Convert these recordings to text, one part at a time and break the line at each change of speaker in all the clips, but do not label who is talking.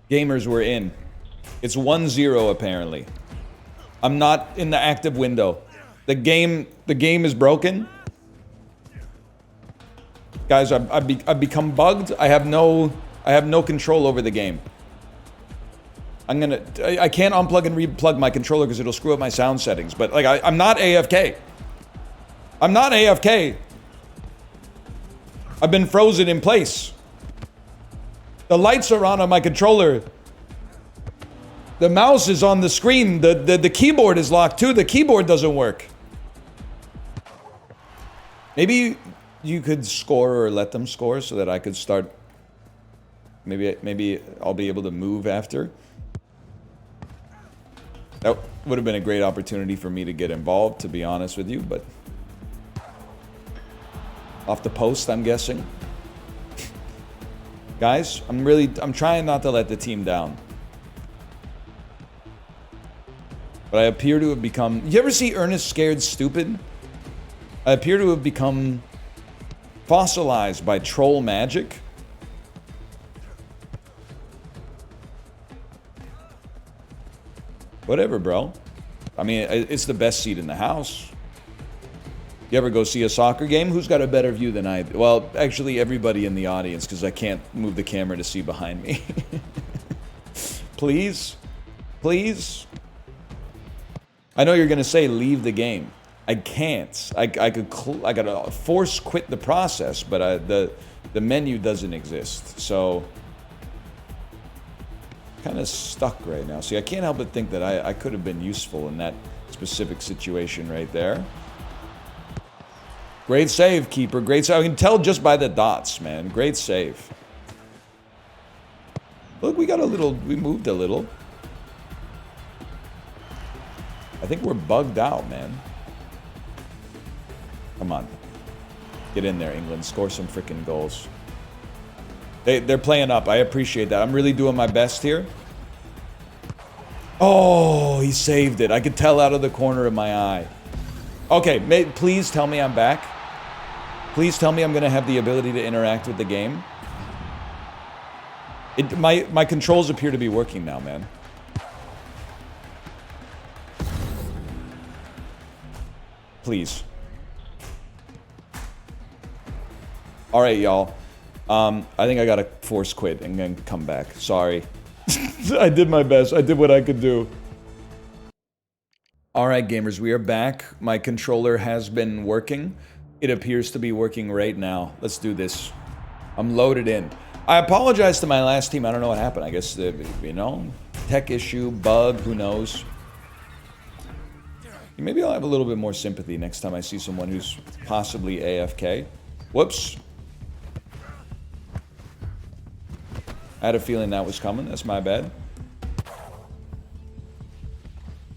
Gamers, we're in. It's 1-0 apparently. I'm not in the active window. The game is broken. Guys, I've become bugged. I have no control over the game. I can't unplug and replug my controller because it'll screw up my sound settings. But like, I'm not AFK. I'm not AFK. I've been frozen in place. The lights are on my controller. The mouse is on the screen. The keyboard is locked too. The keyboard doesn't work. Maybe you could score or let them score so that I could start. Maybe I'll be able to move after. That would have been a great opportunity for me to get involved, to be honest with you, but off the post, I'm guessing. Guys, I'm trying not to let the team down. But I appear to have become... You ever see Ernest Scared Stupid? I appear to have become fossilized by troll magic. Whatever, bro. I mean, it's the best seat in the house. You ever go see a soccer game? Who's got a better view than I do? Well, actually, everybody in the audience, because I can't move the camera to see behind me. Please? Please? I know you're going to say leave the game. I can't. I gotta force quit the process, but the menu doesn't exist. So... kind of stuck right now. See, I can't help but think that I could have been useful in that specific situation right there. Great save, keeper. Great save. I can tell just by the dots, man. Great save. Look, we moved a little. I think we're bugged out, man. Come on. Get in there, England. Score some freaking goals. They're playing up. I appreciate that. I'm really doing my best here. Oh, he saved it. I could tell out of the corner of my eye. Okay, please tell me I'm back. Please tell me I'm going to have the ability to interact with the game. My controls appear to be working now, man. Please. All right, y'all. I think I gotta force quit and then come back. Sorry. I did my best. I did what I could do. Alright, gamers, we are back. My controller has been working. It appears to be working right now. Let's do this. I'm loaded in. I apologize to my last team. I don't know what happened. I guess, you know, tech issue, bug, who knows. Maybe I'll have a little bit more sympathy next time I see someone who's possibly AFK. Whoops. I had a feeling that was coming. That's my bad.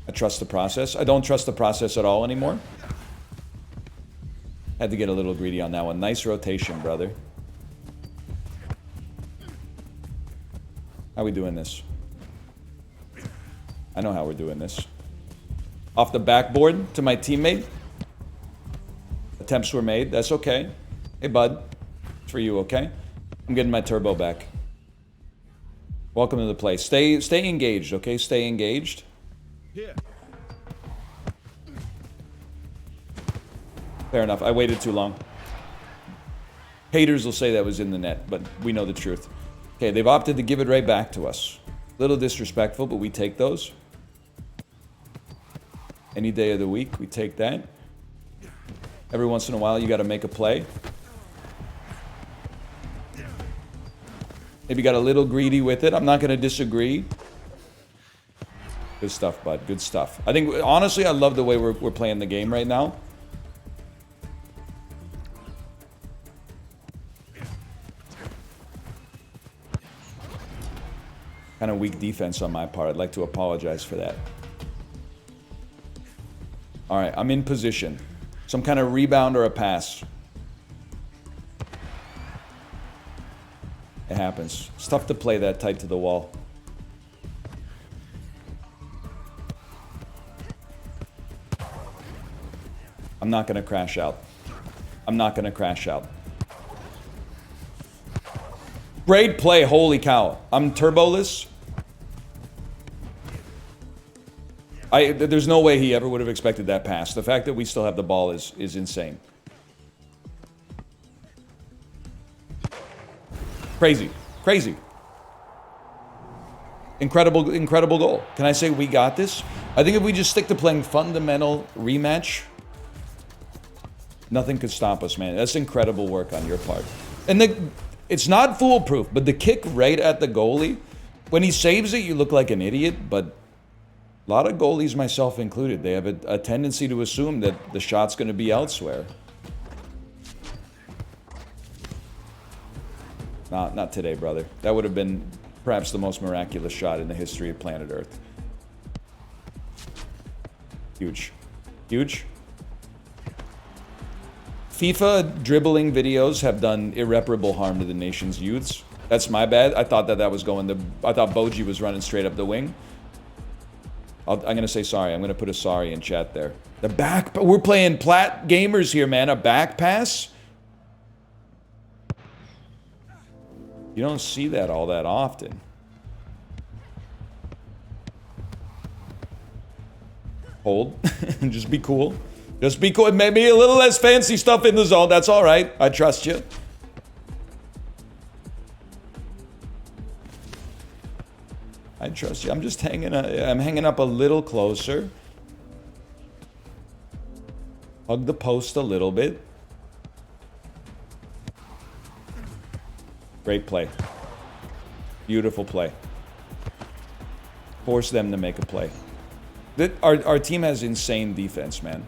I trust the process. I don't trust the process at all anymore. Had to get a little greedy on that one. Nice rotation, brother. How we doing this? I know how we're doing this. Off the backboard to my teammate. Attempts were made. That's okay. Hey, bud. It's for you, okay? I'm getting my turbo back. Welcome to the play. Stay engaged, okay? Stay engaged.
Here.
Fair enough. I waited too long. Haters will say that was in the net, but we know the truth. Okay, they've opted to give it right back to us. Little disrespectful, but we take those. Any day of the week, we take that. Every once in a while, you got to make a play. Maybe got a little greedy with it. I'm not going to disagree. Good stuff, bud. Good stuff. I think, honestly, I love the way we're playing the game right now. Kind of weak defense on my part. I'd like to apologize for that. All right, I'm in position. Some kind of rebound or a pass. It happens. It's tough to play that tight to the wall. I'm not going to crash out. I'm not going to crash out. Great play. Holy cow. I'm turboless. There's no way he ever would have expected that pass. The fact that we still have the ball is insane. Crazy. Crazy. Incredible, incredible goal. Can I say we got this? I think if we just stick to playing fundamental rematch, nothing could stop us, man. That's incredible work on your part. And it's not foolproof, but the kick right at the goalie, when he saves it, you look like an idiot, but a lot of goalies, myself included, they have a tendency to assume that the shot's going to be elsewhere. Not today, brother. That would have been perhaps the most miraculous shot in the history of planet Earth. Huge. Huge. FIFA dribbling videos have done irreparable harm to the nation's youths. That's my bad. I thought that was going to... I thought Boji was running straight up the wing. I'm going to say sorry. I'm going to put a sorry in chat there. The back... We're playing plat gamers here, man. A back pass? You don't see that all that often. Hold. Just be cool. Just be cool. Maybe a little less fancy stuff in the zone. That's all right. I trust you. I trust you. I'm just hanging up a little closer. Hug the post a little bit. Great play. Beautiful play. Force them to make a play. Our team has insane defense, man.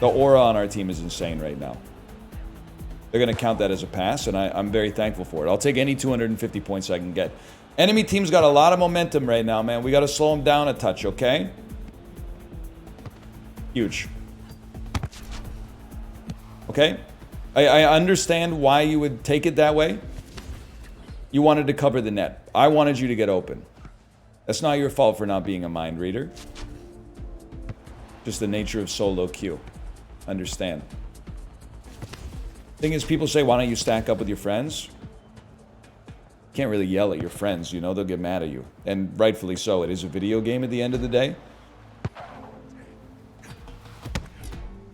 The aura on our team is insane right now. They're going to count that as a pass, and I'm very thankful for it. I'll take any 250 points I can get. Enemy team's got a lot of momentum right now, man. We got to slow them down a touch, okay? Huge. Okay? I understand why you would take it that way. You wanted to cover the net. I wanted you to get open. That's not your fault for not being a mind reader. Just the nature of solo queue. Understand. Thing is, people say, why don't you stack up with your friends? You can't really yell at your friends, you know, they'll get mad at you. And rightfully so, it is a video game at the end of the day.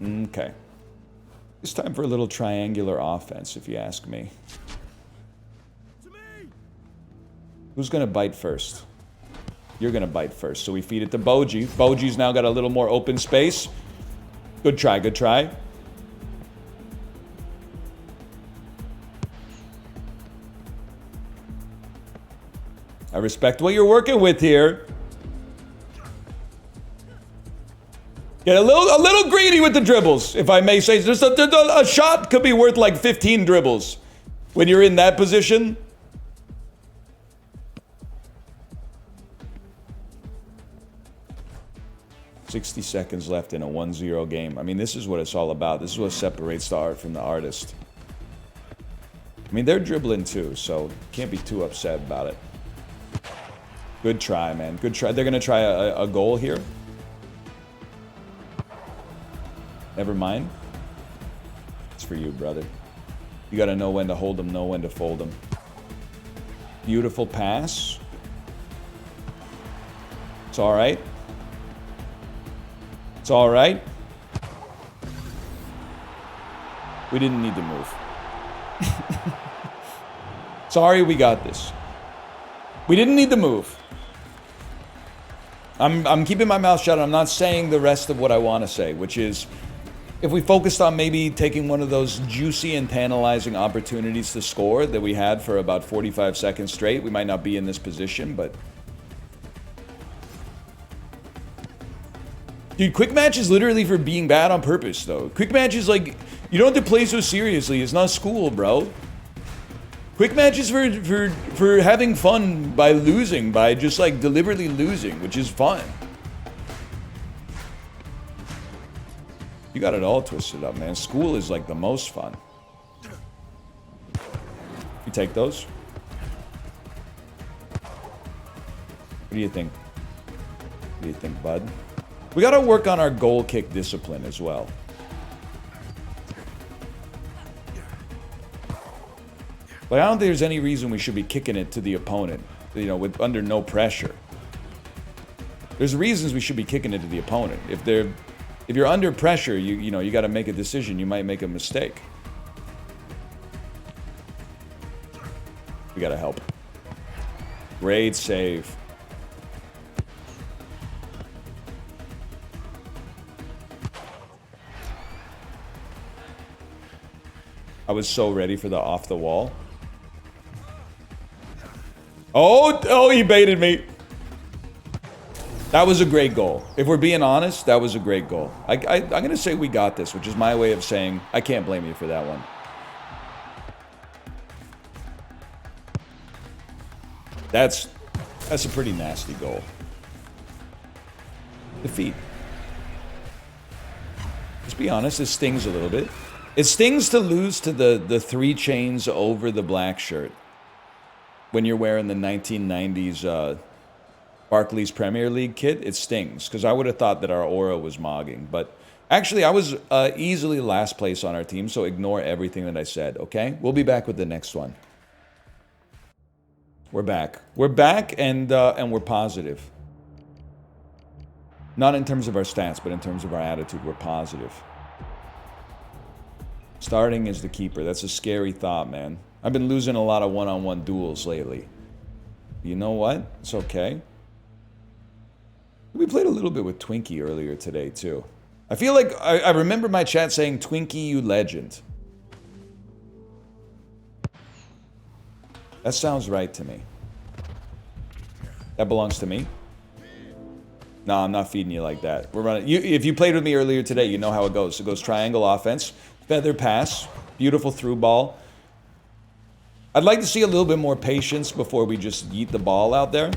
Okay. It's time for a little triangular offense, if you ask me. Who's gonna bite first? You're gonna bite first, so we feed it to Boji. Boji's now got a little more open space. Good try, good try. I respect what you're working with here. Get a little greedy with the dribbles, if I may say. Just a shot could be worth like 15 dribbles when you're in that position. "60 seconds left in a 1-0 game." I mean, this is what it's all about. This is what separates the art from the artist. I mean, they're dribbling too, so can't be too upset about it. Good try, man. Good try. They're going to try a goal here. Never mind. It's for you, brother. You got to know when to hold them, know when to fold them. Beautiful pass. It's all right. It's all right. We didn't need to move. Sorry, we got this. We didn't need to move. I'm keeping my mouth shut. I'm not saying the rest of what I want to say, which is, if we focused on maybe taking one of those juicy and tantalizing opportunities to score that we had for about 45 seconds straight, we might not be in this position, but... Dude, quick match is literally for being bad on purpose, though. Quick match is like, you don't have to play so seriously. It's not school, bro. Quick match is for having fun by losing, by just like deliberately losing, which is fun. You got it all twisted up, man. School is like the most fun. You take those? What do you think? What do you think, bud? We got to work on our goal kick discipline as well. But I don't think there's any reason we should be kicking it to the opponent, you know, with under no pressure. There's reasons we should be kicking it to the opponent. If you're under pressure, you know, you got to make a decision. You might make a mistake. We got to help. Great save. I was so ready for the off the wall. Oh, he baited me. That was a great goal. If we're being honest, that was a great goal. I'm going to say we got this, which is my way of saying I can't blame you for that one. That's a pretty nasty goal. Defeat. Let's be honest, it stings a little bit. It stings to lose to the 3 chains over the black shirt when you're wearing the 1990s Barclays Premier League kit. It stings, because I would have thought that our aura was mogging. But actually, I was easily last place on our team, so ignore everything that I said, okay? We'll be back with the next one. We're back. We're back, and we're positive. Not in terms of our stats, but in terms of our attitude, we're positive. Starting as the keeper. That's a scary thought, man. I've been losing a lot of one-on-one duels lately. You know what? It's okay. We played a little bit with Twinkie earlier today, too. I feel like I remember my chat saying, Twinkie, you legend. That sounds right to me. That belongs to me? No, I'm not feeding you like that. We're running. If you played with me earlier today, you know how it goes. It goes triangle offense, feather pass, beautiful through ball. I'd like to see a little bit more patience before we just yeet the ball out there.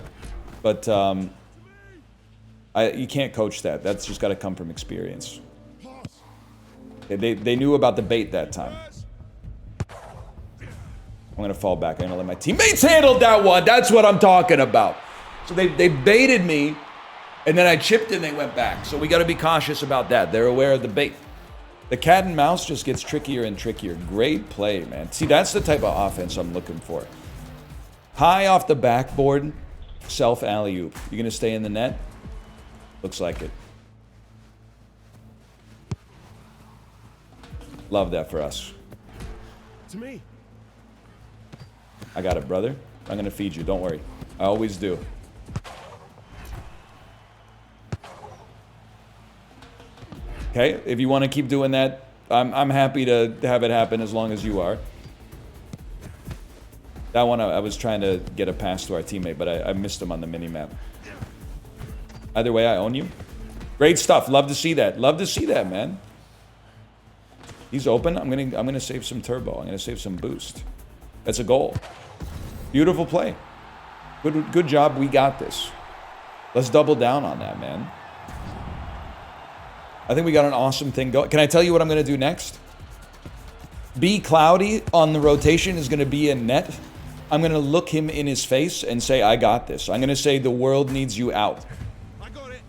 But you can't coach that. That's just got to come from experience. They knew about the bait that time. I'm going to fall back. I'm going to let my teammates handle that one. That's what I'm talking about. So they baited me, and then I chipped and they went back. So we got to be cautious about that. They're aware of the bait. The cat and mouse just gets trickier and trickier. Great play, man. See, that's the type of offense I'm looking for. High off the backboard, self alley-oop. You going to stay in the net? Looks like it. Love that for us.
To me.
I got it, brother. I'm going to feed you. Don't worry. I always do. Okay, if you want to keep doing that, I'm happy to have it happen as long as you are. That one, I was trying to get a pass to our teammate, but I missed him on the mini-map. Either way, I own you. Great stuff. Love to see that. Love to see that, man. He's open. I'm gonna save some turbo. I'm gonna save some boost. That's a goal. Beautiful play. Good job. We got this. Let's double down on that, man. I think we got an awesome thing going. Can I tell you what I'm going to do next? B Cloudy on the rotation is going to be in net. I'm going to look him in his face and say, I got this. I'm going to say, the world needs you out.
I got it.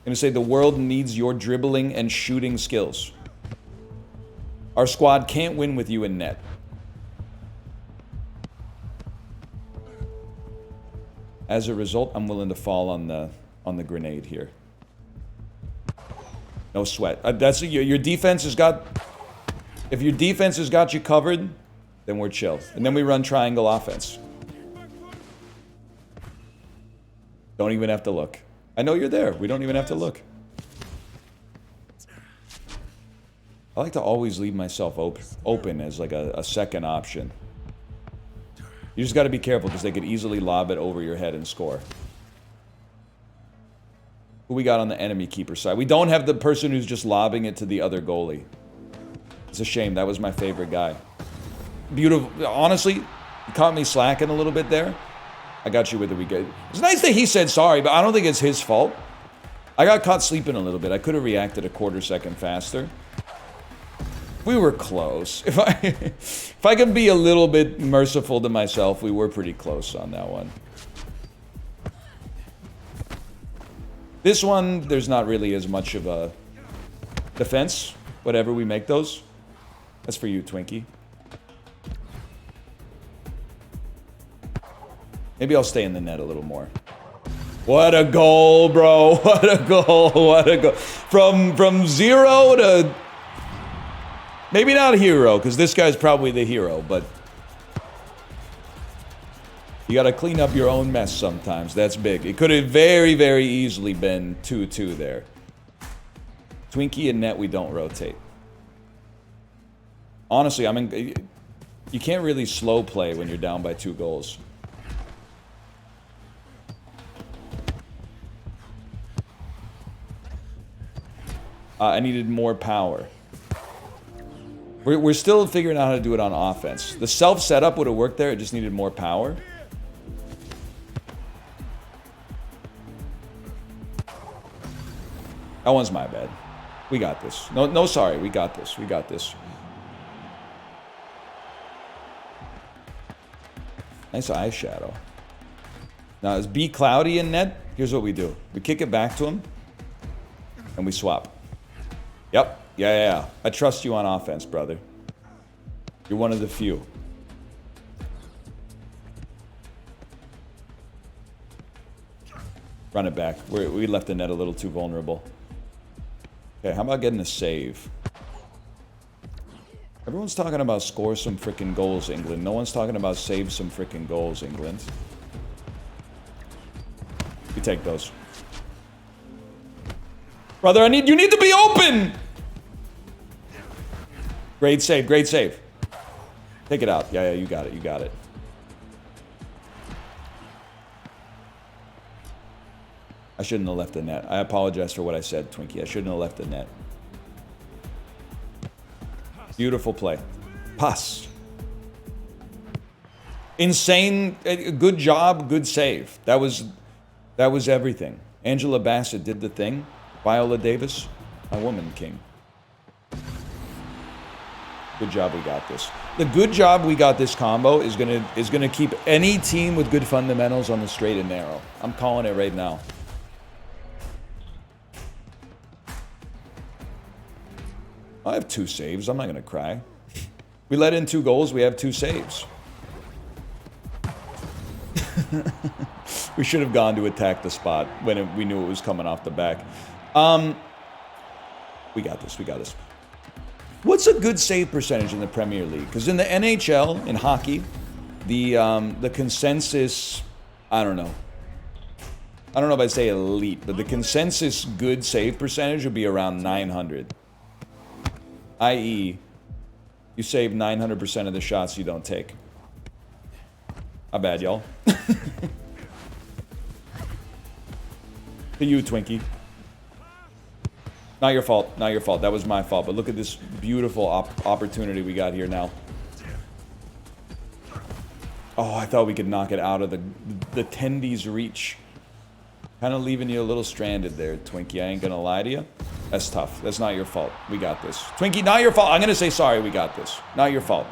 I'm going to say, the world needs your dribbling and shooting skills. Our squad can't win with you in net. As a result, I'm willing to fall on the grenade here. No sweat. That's your defense has got. If your defense has got you covered, then we're chill. And then we run triangle offense. Don't even have to look. I know you're there. We don't even have to look. I like to always leave myself open as like a second option. You just got to be careful because they could easily lob it over your head and score. Who we got on the enemy keeper side? We don't have the person who's just lobbing it to the other goalie. It's a shame. That was my favorite guy. Beautiful. Honestly, you caught me slacking a little bit there. I got you with the weekend. It's nice that he said sorry, but I don't think it's his fault. I got caught sleeping a little bit. I could have reacted a quarter second faster. We were close. If I can be a little bit merciful to myself, we were pretty close on that one. This one, there's not really as much of a defense, whatever we make those. That's for you, Twinkie. Maybe I'll stay in the net a little more. What a goal, bro. What a goal. What a goal. From 0 to... Maybe not a hero, because this guy's probably the hero, but... You gotta clean up your own mess sometimes. That's big. It could have very, very easily been 2-2 there. Twinkie and net, we don't rotate. Honestly, I mean... You can't really slow play when you're down by 2 goals. I needed more power. We're still figuring out how to do it on offense. The self-setup would have worked there, it just needed more power. That one's my bad. We got this. No, sorry. We got this. We got this. Nice eyeshadow. Now, is B cloudy in net? Here's what we do. We kick it back to him, and we swap. Yep. Yeah. I trust you on offense, brother. You're one of the few. Run it back. We left the net a little too vulnerable. Okay, how about getting a save? Everyone's talking about score some freaking goals, England. No one's talking about save some freaking goals, England. You take those. Brother, you need to be open! Great save, great save. Take it out. Yeah, you got it, you got it. I shouldn't have left the net. I apologize for what I said, Twinkie. I shouldn't have left the net. Beautiful play. Pass. Insane. Good job. Good save. That was everything. Angela Bassett did the thing. Viola Davis, my woman king. Good job we got this. The good job we got this combo is gonna keep any team with good fundamentals on the straight and narrow. I'm calling it right now. I have 2 saves. I'm not going to cry. We let in 2 goals. We have 2 saves. We should have gone to attack the spot when we knew it was coming off the back. We got this. We got this. What's a good save percentage in the Premier League? Because in the NHL, in hockey, the consensus, I don't know. I don't know if I'd say elite, but the consensus good save percentage would be around 900. I.e., you save 900% of the shots you don't take. How bad, y'all? To you, Twinkie. Not your fault. Not your fault. That was my fault. But look at this beautiful opportunity we got here now. Oh, I thought we could knock it out of the tendies' reach. Kind of leaving you a little stranded there, Twinkie. I ain't gonna lie to you. That's tough. That's not your fault. We got this. Twinkie, not your fault. I'm going to say sorry. We got this. Not your fault.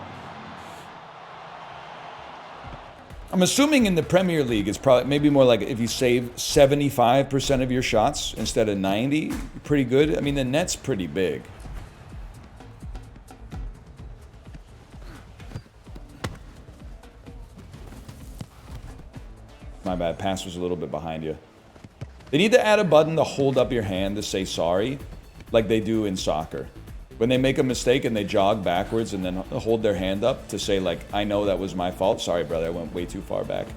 I'm assuming in the Premier League, it's probably maybe more like if you save 75% of your shots instead of 90, pretty good. I mean, the net's pretty big. My bad. Pass was a little bit behind you. They need to add a button to hold up your hand to say sorry, like they do in soccer. When they make a mistake and they jog backwards and then hold their hand up to say, like, I know that was my fault. Sorry, brother, I went way too far back.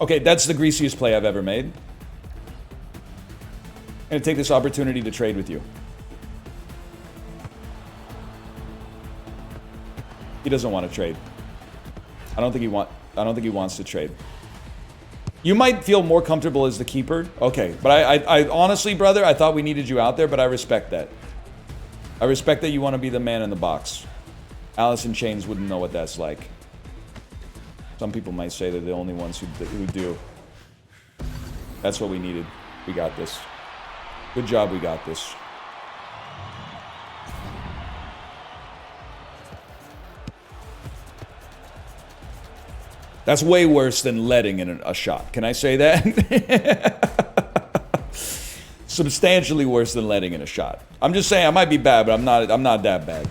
Okay, that's the greasiest play I've ever made. I'm gonna take this opportunity to trade with you. He doesn't want to trade. I don't think he wants to trade. You might feel more comfortable as the keeper. Okay, but I honestly, brother, I thought we needed you out there, but I respect that. I respect that you want to be the man in the box. Alice in Chains wouldn't know what that's like. Some people might say they're the only ones who do. That's what we needed. We got this. Good job, we got this. That's way worse than letting in a shot. Can I say that? Substantially worse than letting in a shot. I'm just saying I might be bad, but I'm not that bad.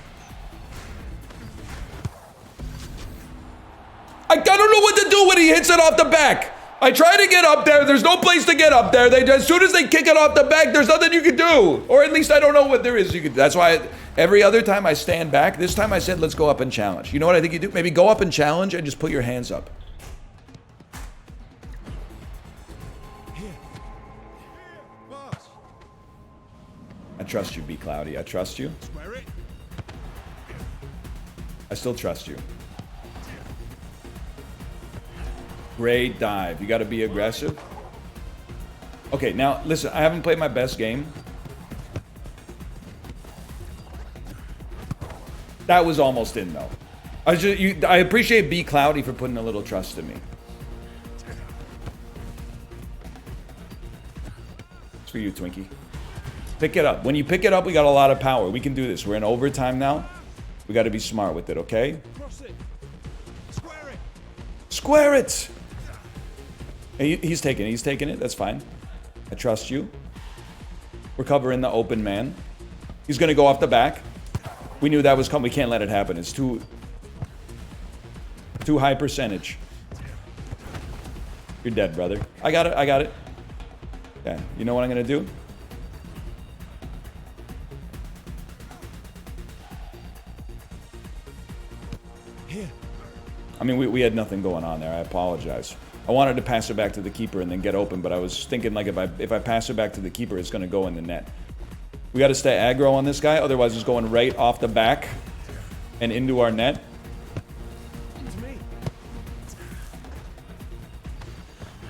I don't know what to do when he hits it off the back. I try to get up there. There's no place to get up there. As soon as they kick it off the back, there's nothing you can do. Or at least I don't know what there is you can do. That's why every other time I stand back. This time I said, let's go up and challenge. You know what I think you do? Maybe go up and challenge and just put your hands up.
Here. Boss.
I trust you, B Cloudy. I trust you.
Square it.
I still trust you. Great dive. You got to be aggressive. Okay, now listen. I haven't played my best game. That was almost in though. I appreciate B Cloudy for putting a little trust in me. It's for you, Twinkie. Pick it up. When you pick it up, we got a lot of power. We can do this. We're in overtime now. We got to be smart with it, okay?
Cross it. Square it.
Square it! Hey, he's taking it. He's taking it. That's fine. I trust you. We're covering the open man. He's going to go off the back. We knew that was coming. We can't let it happen. It's too high percentage. You're dead, brother. I got it. I got it. Okay. You know what I'm going to do?
Here.
I mean, we had nothing going on there. I apologize. I wanted to pass it back to the keeper and then get open, but I was thinking like if I pass it back to the keeper, it's going to go in the net. We got to stay aggro on this guy, otherwise it's going right off the back and into our net.
It's me.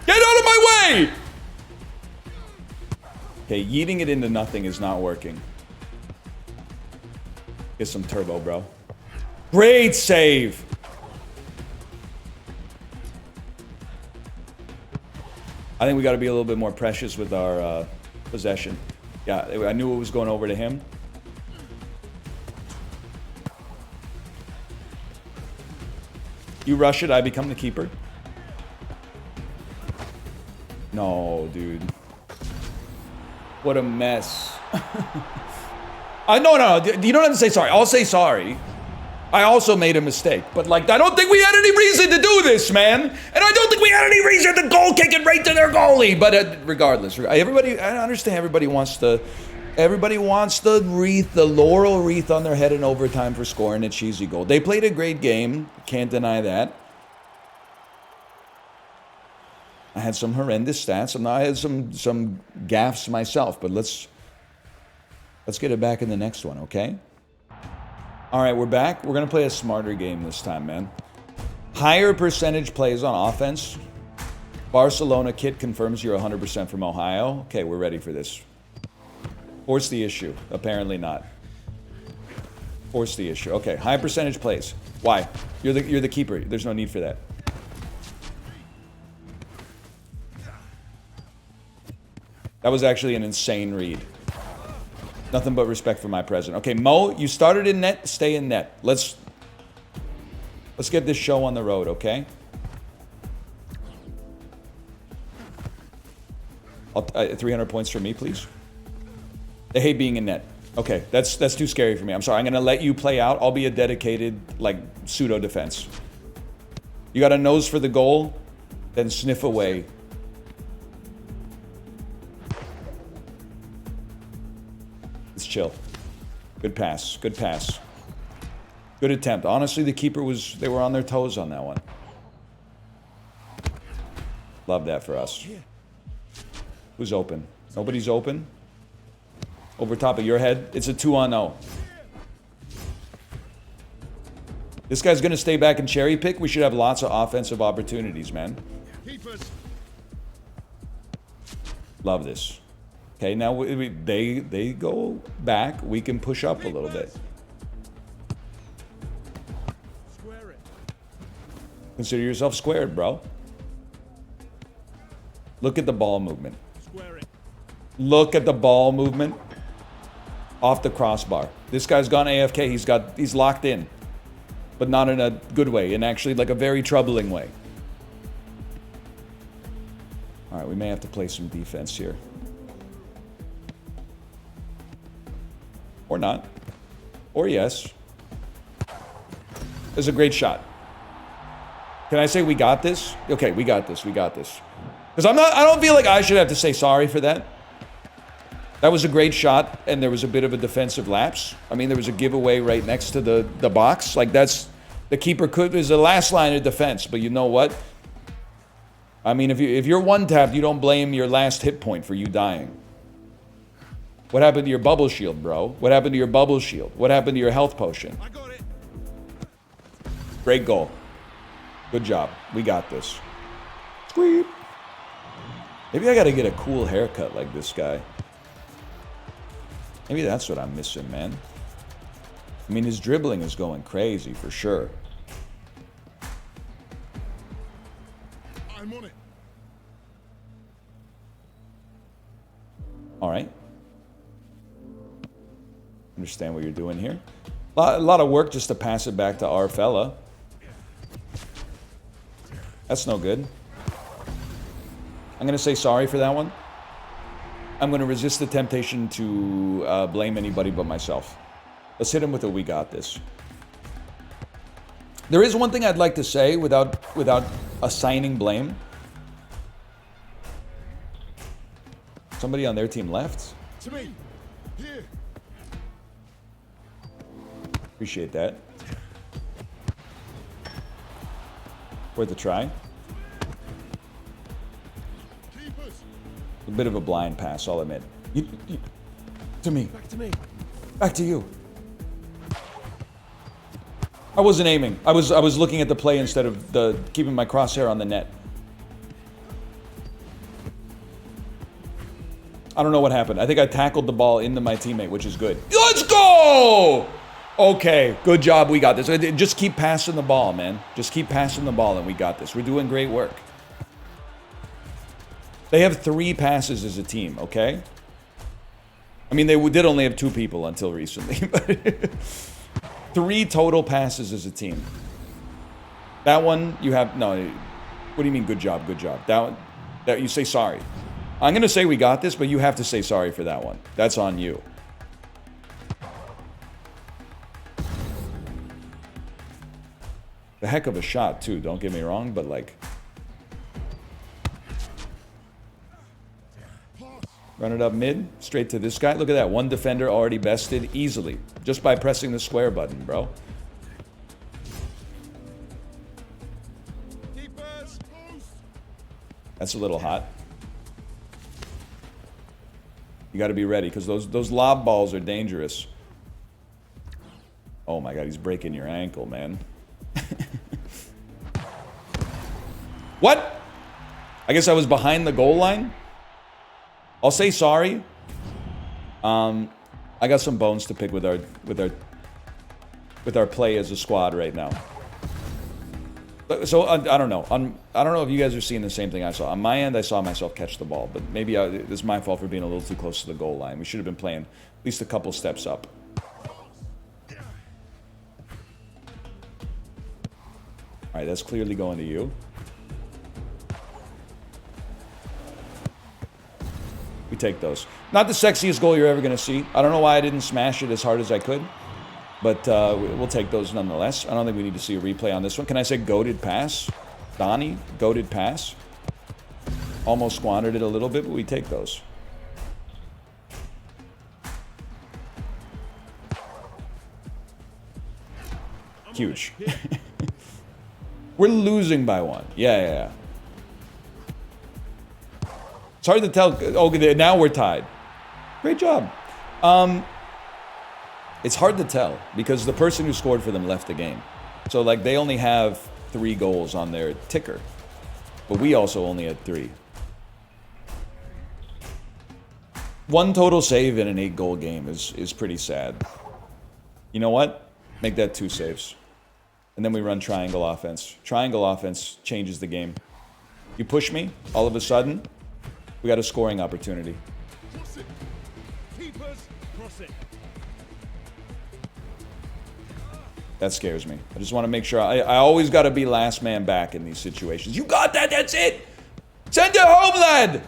Get out of my way! Okay, yeeting it into nothing is not working. Get some turbo, bro. Great save! I think we got to be a little bit more precious with our possession. Yeah, I knew it was going over to him. You rush it, I become the keeper. No, dude. What a mess. No. You don't have to say sorry. I'll say sorry. I also made a mistake, but like, I don't think we had any reason to do this, man. And I don't think we had any reason to goal kick it right to their goalie. But regardless, everybody, I understand everybody wants the wreath, the laurel wreath on their head in overtime for scoring a cheesy goal. They played a great game. Can't deny that. I had some horrendous stats. I had some gaffes myself, but let's get it back in the next one, okay? All right, we're back. We're going to play a smarter game this time, man. Higher percentage plays on offense. Barcelona kit confirms you're 100% from Ohio. Okay, we're ready for this. Force the issue. Apparently not. Force the issue. Okay, high percentage plays. Why? You're the keeper. There's no need for that. That was actually an insane read. Nothing but respect for my president. Okay, Mo, you started in net, stay in net. Let's get this show on the road, okay? 300 points for me, please. They hate being in net. Okay, that's too scary for me. I'm sorry. I'm gonna let you play out. I'll be a dedicated, like, pseudo defense. You got a nose for the goal, then sniff away. It's chill. Good pass. Good pass. Good attempt. Honestly, the keeper they were on their toes on that one. Love that for us. Who's open? Nobody's open. Over top of your head. It's a 2-on-0. This guy's going to stay back and cherry pick. We should have lots of offensive opportunities, man.
Keepers.
Love this. Okay, now they go back. We can push up a little bit.
Square it.
Consider yourself squared, bro. Look at the ball movement.
Square it.
Look at the ball movement. Off the crossbar. This guy's gone AFK. He's locked in. But not in a good way. In actually like a very troubling way. Alright, we may have to play some defense here. Or not. Or yes. It's a great shot. Can I say we got this? Okay, we got this. We got this. Because I don't feel like I should have to say sorry for that. That was a great shot, and there was a bit of a defensive lapse. I mean, there was a giveaway right next to the box. Like, that's... The keeper could... There's the last line of defense, but you know what? I mean, if you're one-tapped, you don't blame your last hit point for you dying. What happened to your bubble shield, bro? What happened to your bubble shield? What happened to your health potion?
I got it.
Great goal. Good job. We got this. Sweet. Maybe I gotta get a cool haircut like this guy. Maybe that's what I'm missing, man. I mean, his dribbling is going crazy for sure.
I'm on it.
All right. Understand what you're doing here. A lot of work just to pass it back to our fella. That's no good. I'm going to say sorry for that one. I'm going to resist the temptation to blame anybody but myself. Let's hit him with a we got this. There is one thing I'd like to say without assigning blame. Somebody on their team left.
To me. Here.
Appreciate that. Worth a try.
Keepers.
A bit of a blind pass, I'll admit. To me.
Back to me.
Back to you. I wasn't aiming. I was looking at the play instead of keeping my crosshair on the net. I don't know what happened. I think I tackled the ball into my teammate, which is good. Let's go! Okay, good job. We got this. Just keep passing the ball, man. Just keep passing the ball, and we got this. We're doing great work. They have 3 passes as a team, okay? I mean, they did only have 2 people until recently, but 3 total passes as a team. That one, you have... No, what do you mean, good job, good job? That one, you say sorry. I'm going to say we got this, but you have to say sorry for that one. That's on you. A heck of a shot, too. Don't get me wrong, but like... Run it up mid, straight to this guy. Look at that. One defender already bested easily. Just by pressing the square button, bro.
Keepers. Post.
That's a little hot. You got to be ready, because those lob balls are dangerous. Oh my god, he's breaking your ankle, man. What? I guess I was behind the goal line? I'll say sorry. I got some bones to pick with our play as a squad right now. So I don't know. I don't know if you guys are seeing the same thing I saw. On my end, I saw myself catch the ball, but maybe it's my fault for being a little too close to the goal line. We should have been playing at least a couple steps up. All right, that's clearly going to you. We take those. Not the sexiest goal you're ever going to see. I don't know why I didn't smash it as hard as I could. But we'll take those nonetheless. I don't think we need to see a replay on this one. Can I say goated pass? Donnie, goated pass. Almost squandered it a little bit, but we take those. Huge. We're losing by 1. Yeah. It's hard to tell. Oh, now we're tied. Great job. It's hard to tell because the person who scored for them left the game. So, like, they only have 3 goals on their ticker. But we also only had 3. 1 total save in an 8-goal game is pretty sad. You know what? Make that 2 saves. And then we run triangle offense. Triangle offense changes the game. You push me, all of a sudden, we got a scoring opportunity.
Cross it. Keepers. Cross it.
That scares me. I just want to make sure. I always got to be last man back in these situations. You got that. That's it. Send it home, lad.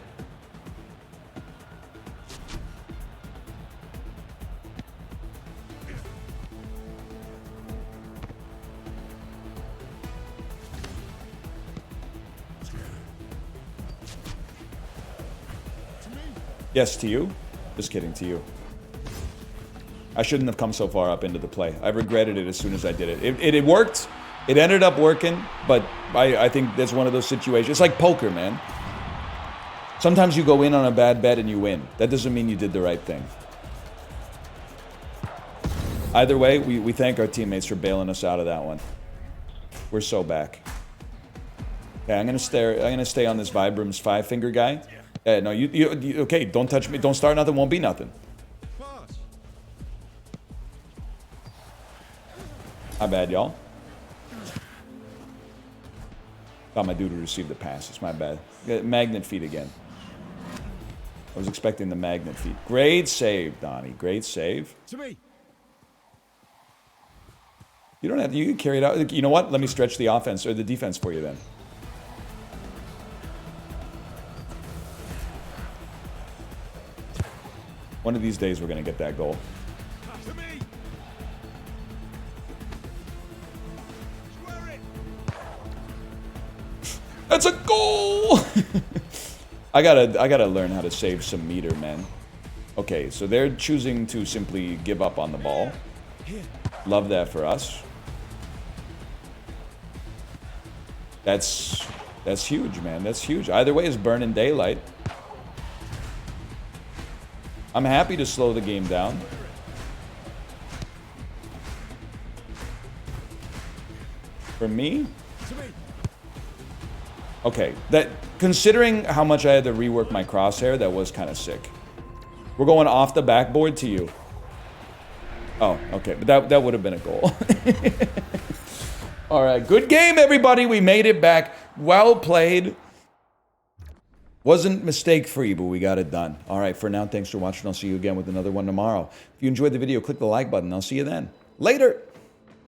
Yes, to you. Just kidding, to you. I shouldn't have come so far up into the play. I regretted it as soon as I did it. It worked. It ended up working, but I think that's one of those situations. It's like poker, man. Sometimes you go in on a bad bet and you win. That doesn't mean you did the right thing. Either way, we thank our teammates for bailing us out of that one. We're so back. Okay, I'm gonna stay on this Vibram's 5-finger guy. No, you okay, don't touch me. Don't start nothing, won't be nothing. My bad, y'all. Thought my dude would receive the pass. It's my bad. Magnet feet again. I was expecting the magnet feet. Great save, Donnie. Great save.
To me.
You don't have. You can carry it out. You know what? Let me stretch the offense or the defense for you then. One of these days we're gonna get that goal.
To me. Square it.
That's a goal. I gotta learn how to save some meter, man. Okay, so they're choosing to simply give up on the ball. Love that for us. That's huge, man. That's huge. Either way is burning daylight. I'm happy to slow the game down. For me? Okay, that considering how much I had to rework my crosshair, that was kind of sick. We're going off the backboard to you. Oh, okay, but that would have been a goal. All right, good game, everybody. We made it back. Well played. Wasn't mistake-free, but we got it done. All right, for now, thanks for watching. I'll see you again with another one tomorrow. If you enjoyed the video, click the like button. I'll see you then. Later.